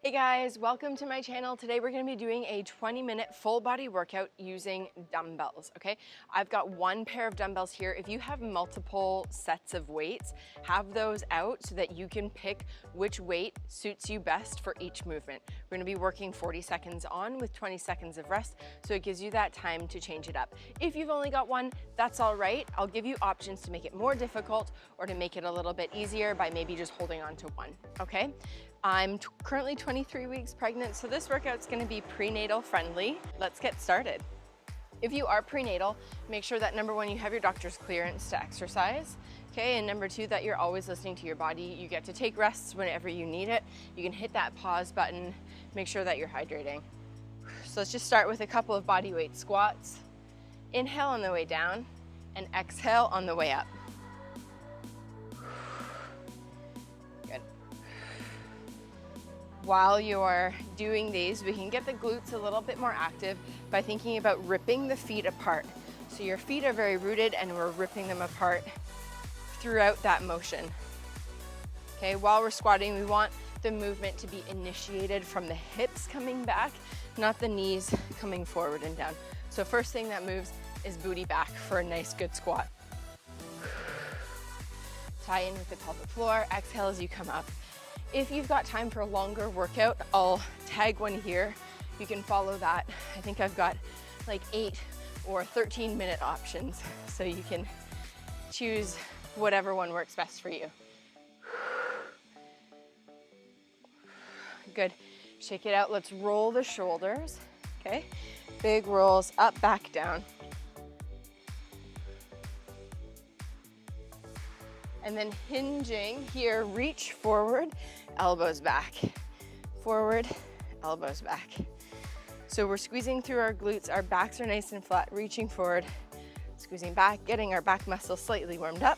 Hey guys, welcome to my channel. Today we're going to be doing a 20-minute full body workout using dumbbells, okay? I've got one pair of dumbbells here. If you have multiple sets of weights, have those out so that you can pick which weight suits you best for each movement. We're going to be working 40 seconds on with 20 seconds of rest, so it gives you that time to change it up. If you've only got one, that's all right. I'll give you options to make it more difficult or to make it a little bit easier by maybe just holding on to one, okay? I'm currently 23 weeks pregnant, so this workout's gonna be prenatal friendly. Let's get started. If you are prenatal, make sure that number one, you have your doctor's clearance to exercise, okay? And number two, that you're always listening to your body. You get to take rests whenever you need it. You can hit that pause button, make sure that you're hydrating. So let's just start with a couple of body weight squats. Inhale on the way down and exhale on the way up. While you're doing these, we can get the glutes a little bit more active by thinking about ripping the feet apart. So your feet are very rooted and we're ripping them apart throughout that motion. Okay, while we're squatting, we want the movement to be initiated from the hips coming back, not the knees coming forward and down. So first thing that moves is booty back for a nice good squat. Tie in with the pelvic floor, exhale as you come up. If you've got time for a longer workout, I'll tag one here. You can follow that. I think I've got like 8 or 13-minute options, so you can choose whatever one works best for you. Good. Shake it out. Let's roll the shoulders, okay? Big rolls, up, back, down. And then hinging here, reach forward, elbows back. Forward, elbows back. So we're squeezing through our glutes, our backs are nice and flat, reaching forward, squeezing back, getting our back muscles slightly warmed up.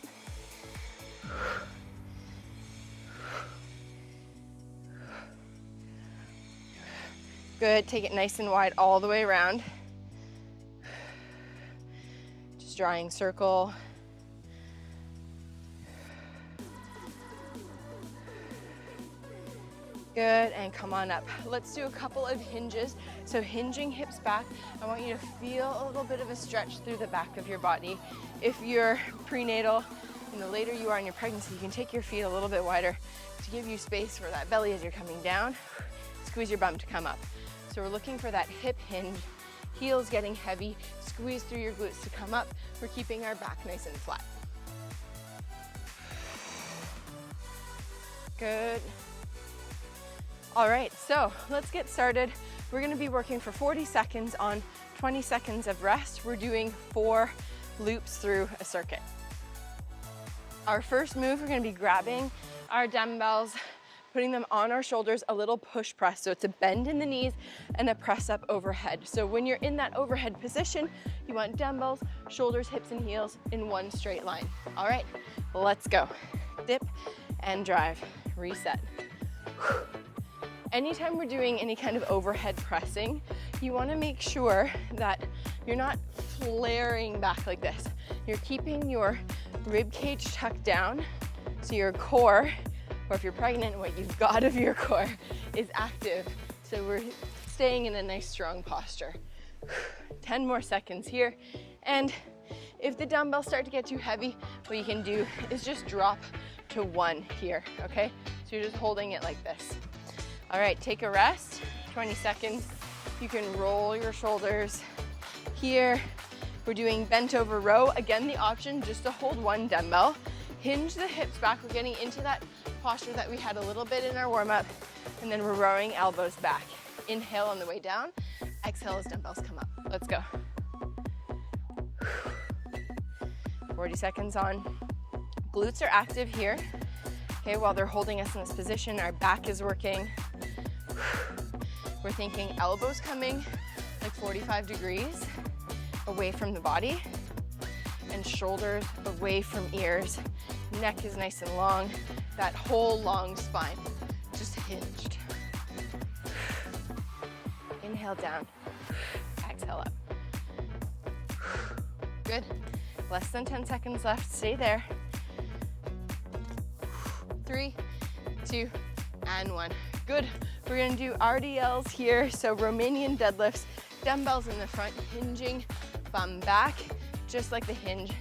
Good, take it nice and wide all the way around. Just drawing circle. Good, and come on up. Let's do a couple of hinges. So hinging hips back, I want you to feel a little bit of a stretch through the back of your body. If you're prenatal, and the later you are in your pregnancy, you can take your feet a little bit wider to give you space for that belly as you're coming down. Squeeze your bum to come up. So we're looking for that hip hinge, heels getting heavy, squeeze through your glutes to come up. We're keeping our back nice and flat. Good. All right, so let's get started. We're gonna be working for 40 seconds on 20 seconds of rest. We're doing 4 loops through a circuit. Our first move, we're gonna be grabbing our dumbbells, putting them on our shoulders, a little push press. So it's a bend in the knees and a press up overhead. So when you're in that overhead position, you want dumbbells, shoulders, hips, and heels in one straight line. All right, let's go. Dip and drive, reset. Anytime we're doing any kind of overhead pressing, you want to make sure that you're not flaring back like this. You're keeping your rib cage tucked down so your core, or if you're pregnant, what you've got of your core is active. So we're staying in a nice strong posture. 10 more seconds here. And if the dumbbells start to get too heavy, what you can do is just drop to 1 here, okay? So you're just holding it like this. All right, take a rest, 20 seconds. You can roll your shoulders here. We're doing bent over row. Again, the option just to hold 1 dumbbell. Hinge the hips back. We're getting into that posture that we had a little bit in our warm up. And then we're rowing elbows back. Inhale on the way down. Exhale as dumbbells come up. Let's go. 40 seconds on. Glutes are active here. Okay, while they're holding us in this position, our back is working. We're thinking elbows coming like 45 degrees away from the body and shoulders away from ears. Neck is nice and long, that whole long spine just hinged. Inhale down, exhale up. Good. Less than 10 seconds left, stay there. 3, 2, and 1. Good. We're gonna do RDLs here, so Romanian deadlifts, dumbbells in the front, hinging, bum back, just like the hinge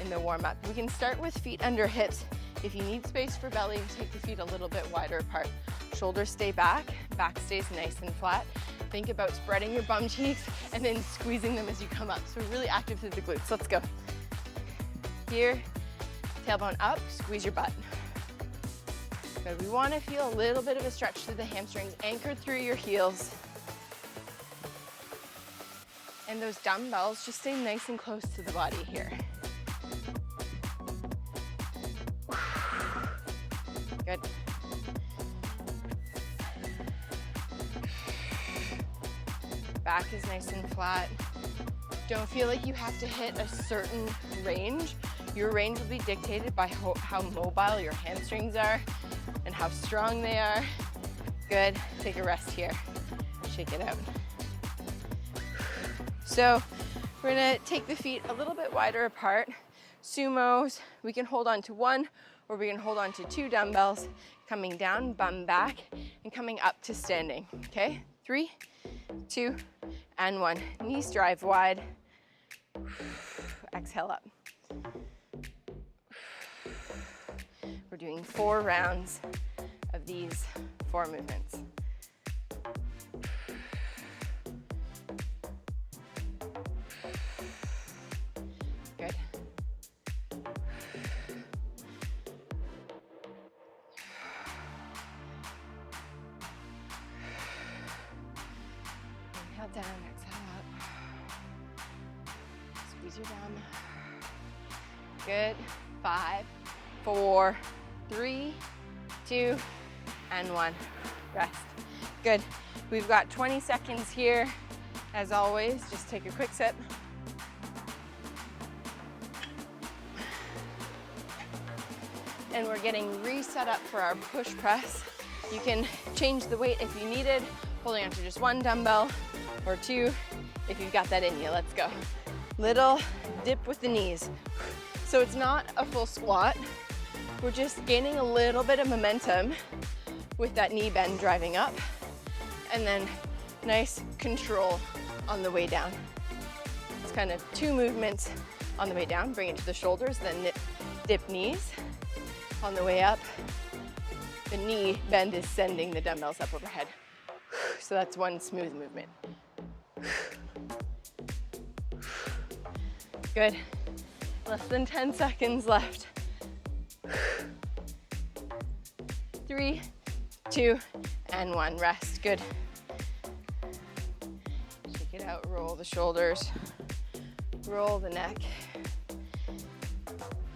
in the warm-up. We can start with feet under hips. If you need space for belly, take the feet a little bit wider apart. Shoulders stay back stays nice and flat. Think about spreading your bum cheeks and then squeezing them as you come up. So we're really active through the glutes. Let's go. Here, tailbone up, squeeze your butt. Good. We want to feel a little bit of a stretch through the hamstrings, anchored through your heels. And those dumbbells just stay nice and close to the body here. Good. Back is nice and flat. Don't feel like you have to hit a certain range. Your range will be dictated by how mobile your hamstrings are and how strong they are. Good. Take a rest here. Shake it out. So we're gonna take the feet a little bit wider apart. Sumos, we can hold on to one or we can hold on to two dumbbells, coming down, bum back, and coming up to standing, okay? 3, 2, and 1. Knees drive wide. Exhale up. We're doing 4 rounds of these 4 movements. Good. Inhale down, exhale up. Squeeze your bum. Good. 5, 4, 3, 2, and 1. Rest. Good. We've got 20 seconds here. As always, just take a quick sip. And we're getting reset up for our push press. You can change the weight if you needed, holding onto just 1 dumbbell or 2 if you've got that in you. Let's go. Little dip with the knees. So it's not a full squat. We're just gaining a little bit of momentum with that knee bend driving up, and then nice control on the way down. It's kind of 2 movements on the way down. Bring it to the shoulders, then dip knees. On the way up, the knee bend is sending the dumbbells up overhead. So that's 1 smooth movement. Good. Less than 10 seconds left. 3, 2, and 1. Rest. Good. Shake it out. Roll the shoulders. Roll the neck.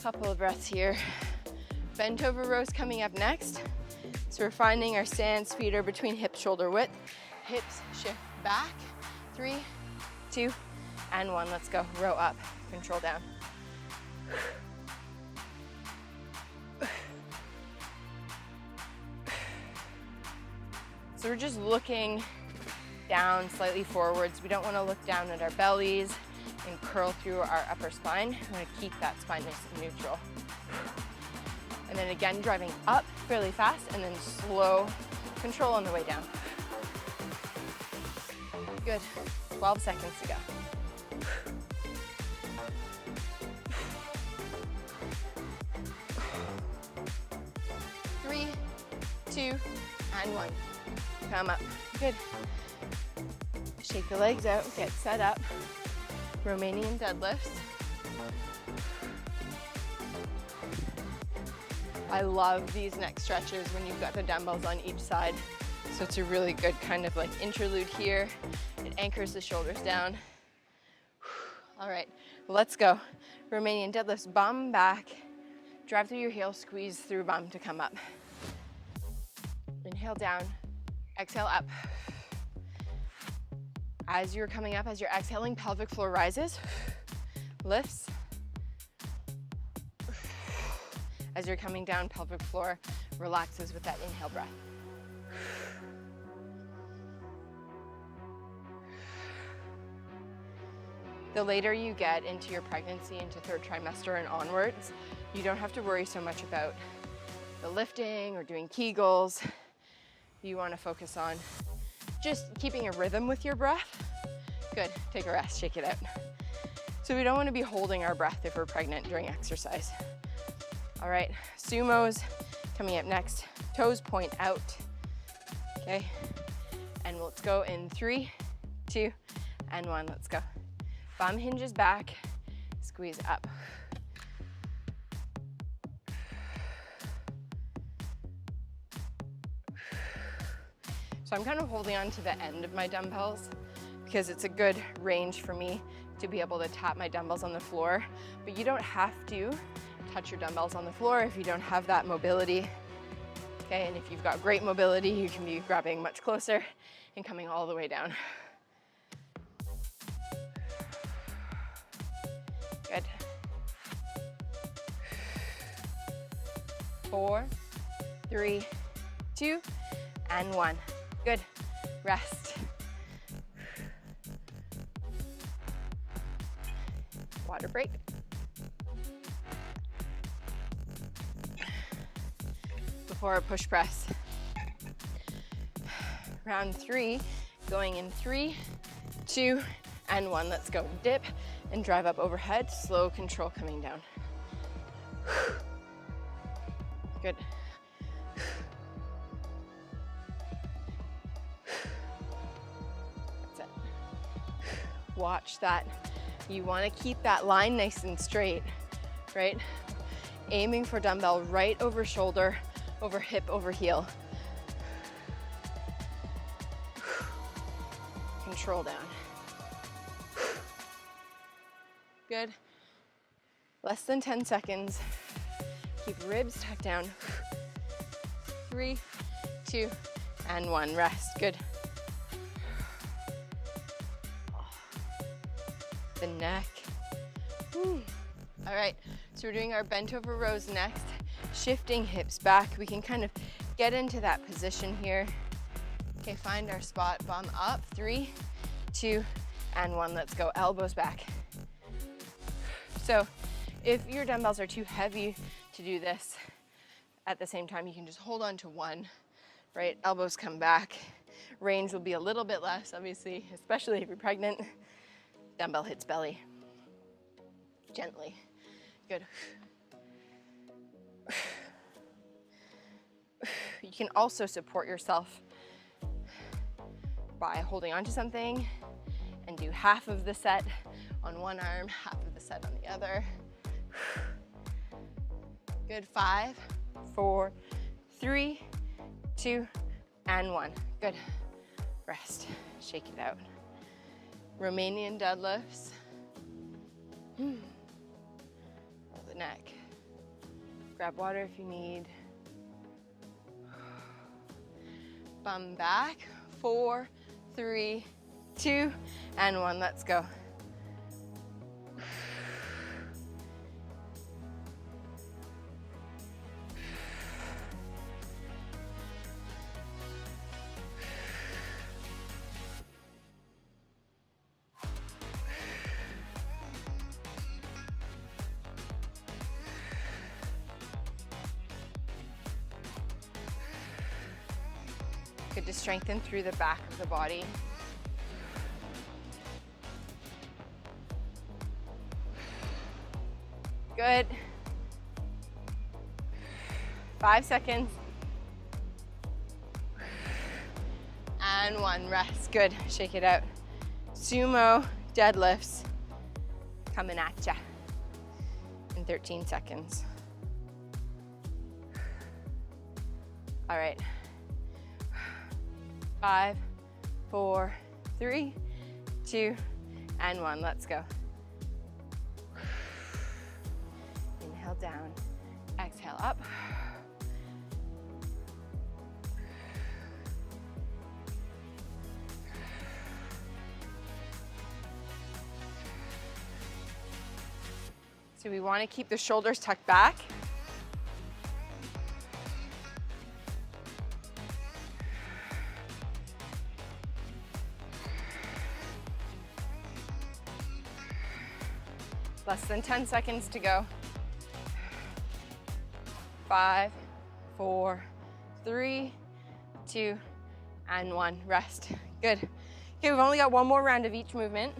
Couple of breaths here. Bent over rows coming up next. So we're finding our stance. Feet are between hip shoulder width. Hips shift back. 3, 2, and 1. Let's go. Row up. Control down. So we're just looking down, slightly forwards. We don't want to look down at our bellies and curl through our upper spine. We want to keep that spine nice and neutral. And then again, driving up fairly fast and then slow control on the way down. Good. 12 seconds to go. 3, 2, and 1. Come up. Good. Shake the legs out, get set up. Romanian deadlifts. I love these neck stretches when you've got the dumbbells on each side. So it's a really good kind of like interlude here. It anchors the shoulders down. All right, let's go. Romanian deadlifts, bum back. Drive through your heels, squeeze through bum to come up. Inhale down, exhale up. As you're coming up, as you're exhaling, pelvic floor rises, lifts. As you're coming down, pelvic floor relaxes with that inhale breath. The later you get into your pregnancy, into 3rd trimester and onwards, you don't have to worry so much about the lifting or doing Kegels. You want to focus on just keeping a rhythm with your breath. Good, take a rest, shake it out. So we don't want to be holding our breath if we're pregnant during exercise. All right, sumos coming up next. Toes point out, okay? And let's go in 3, 2, and 1, let's go. Bum hinges back, squeeze up. So I'm kind of holding on to the end of my dumbbells because it's a good range for me to be able to tap my dumbbells on the floor, but you don't have to touch your dumbbells on the floor if you don't have that mobility. Okay, and if you've got great mobility, you can be grabbing much closer and coming all the way down. Good. 4, 3, 2, and 1. Good. Rest. Water break. Before a push press. Round 3, going in 3, 2, and 1. Let's go. Dip and drive up overhead. Slow control coming down. Good. That's it. Watch that. You want to keep that line nice and straight, right? Aiming for dumbbell right over shoulder, over hip, over heel. Control down. Good. Less than 10 seconds. Keep ribs tucked down. 3, 2, and 1. Rest. Good. The neck. Woo. All right, so we're doing our bent over rows next. Shifting hips back. We can kind of get into that position here. Okay, find our spot. Bum up. 3, 2, and 1. Let's go. Elbows back. So if your dumbbells are too heavy to do this at the same time, you can just hold on to one, right? Elbows come back. Range will be a little bit less, obviously, especially if you're pregnant. Dumbbell hits belly. Gently. Good. You can also support yourself by holding onto something and do half of the set on one arm, half of the set on the other. Good. 5, 4, 3, 2, and 1. Good. Rest. Shake it out. Romanian deadlifts. Roll the neck. Grab water if you need. Bum back. 4, 3, 2, and 1. Let's go. Good to strengthen through the back of the body. Good. 5 seconds. And 1. Rest. Good. Shake it out. Sumo deadlifts coming at ya in 13 seconds. All right. 5, 4, 3, 2, and 1. Let's go. Inhale down. Exhale up. So we want to keep the shoulders tucked back. Less than 10 seconds to go. 5, 4, 3, 2, 2, and 1. Rest. Good. Okay, we've only got one more round of each movement.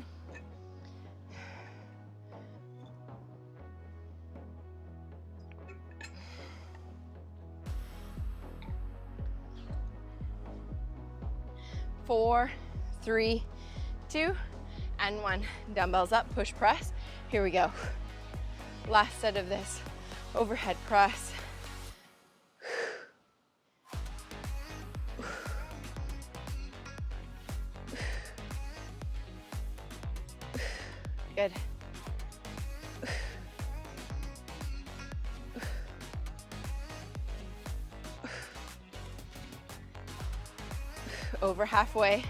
Four, 3, 2, and 1. Dumbbells up, push press. Here we go. Last set of this overhead press. Good. Over halfway.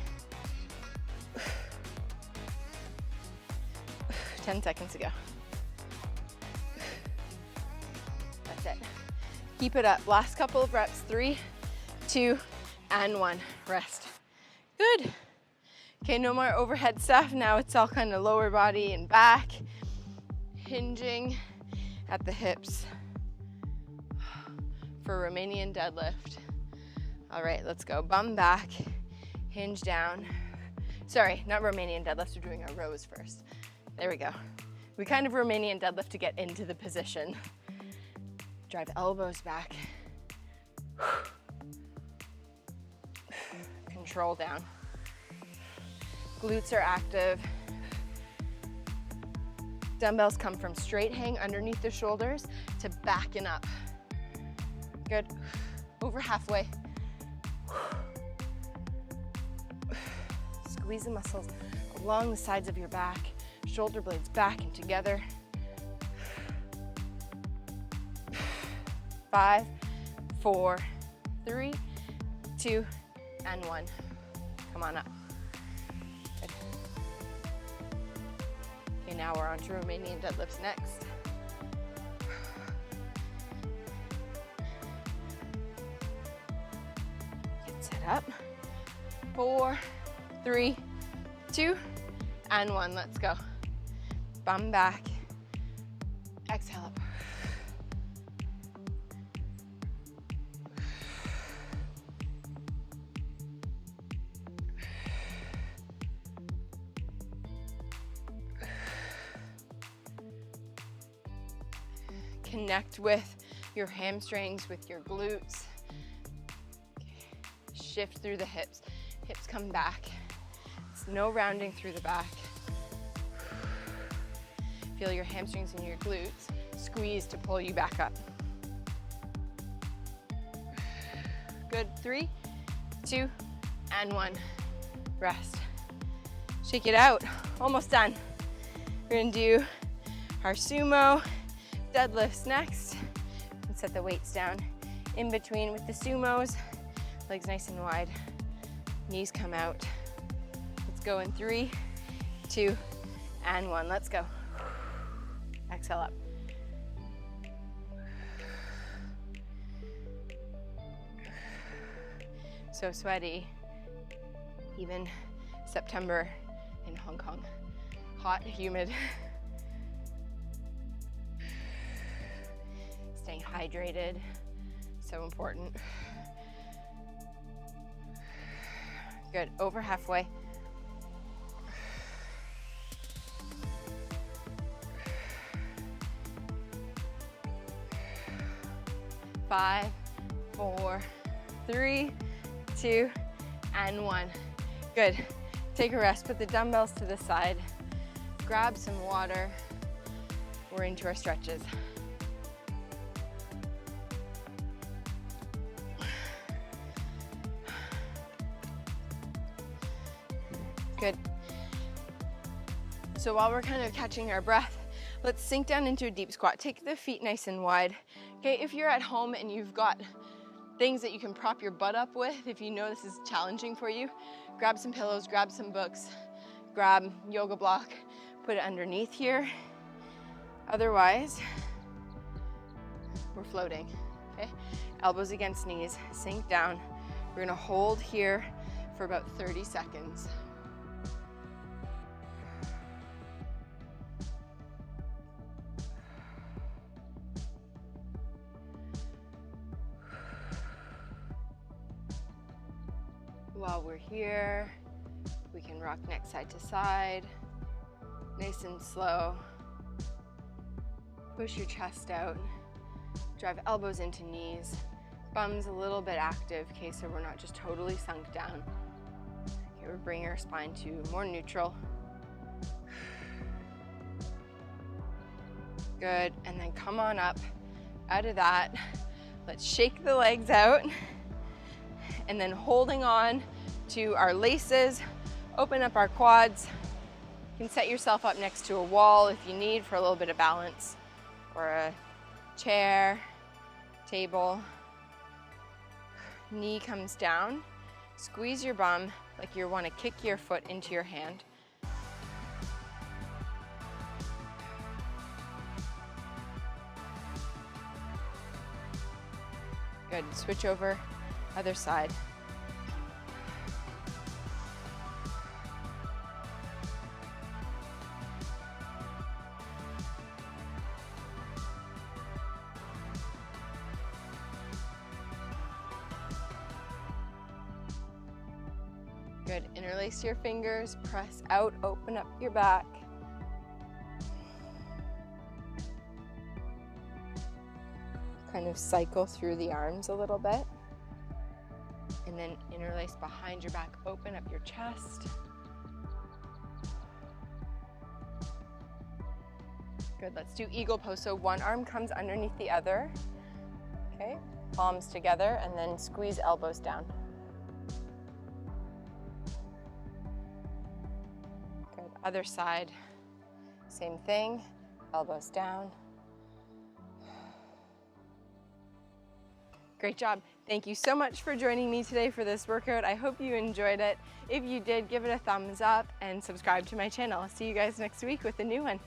10 seconds to go. That's it. Keep it up. Last couple of reps. 3, 2, and 1. Rest. Good. Okay, no more overhead stuff. Now it's all kind of lower body and back. Hinging at the hips for Romanian deadlift. All right, let's go. Bum back, hinge down. Sorry, not Romanian deadlift. We're doing our rows first. There we go. We kind of Romanian deadlift to get into the position. Drive elbows back. Control down. Glutes are active. Dumbbells come from straight hang underneath the shoulders to backing up. Good. Over halfway. Squeeze the muscles along the sides of your back. Shoulder blades back and together. 5, 4, 3, 2, and 1. Come on up. Good. Okay, now we're on to Romanian deadlifts next. Get set up. 4, 3, 2, and 1. Let's go. Bum back. Exhale up. Connect with your hamstrings, with your glutes. Shift through the hips. Hips come back. It's no rounding through the back. Feel your hamstrings and your glutes squeeze to pull you back up. Good. 3, 2, and 1. Rest. Shake it out. Almost done. We're gonna do our sumo deadlifts next. And set the weights down in between with the sumos. Legs nice and wide. Knees come out. Let's go in 3, 2, and 1. Let's go. Exhale up. So sweaty, even September in Hong Kong. Hot, humid. Staying hydrated, so important. Good, over halfway. 5, 4, 3, 2, and 1. Good. Take a rest. Put the dumbbells to the side. Grab some water. We're into our stretches. Good. So while we're kind of catching our breath, let's sink down into a deep squat. Take the feet nice and wide. Okay, if you're at home and you've got things that you can prop your butt up with, if you know this is challenging for you, grab some pillows, grab some books, grab yoga block, put it underneath here. Otherwise, we're floating, okay? Elbows against knees, sink down. We're gonna hold here for about 30 seconds. here. We can rock neck side to side, nice and slow. Push your chest out, drive elbows into knees, bums a little bit active, okay, so we're not just totally sunk down. Okay, we're bringing our spine to more neutral. Good, and then come on up out of that. Let's shake the legs out, and then holding on to our laces, open up our quads. You can set yourself up next to a wall if you need for a little bit of balance, or a chair, table. Knee comes down. Squeeze your bum like you want to kick your foot into your hand. Good, switch over, other side. Good, interlace your fingers, press out, open up your back. Kind of cycle through the arms a little bit. And then interlace behind your back, open up your chest. Good, let's do eagle pose. So one arm comes underneath the other. Okay, palms together, and then squeeze elbows down. Good, other side, same thing, elbows down. Great job. Thank you so much for joining me today for this workout. I hope you enjoyed it. If you did, give it a thumbs up and subscribe to my channel. I'll see you guys next week with a new one.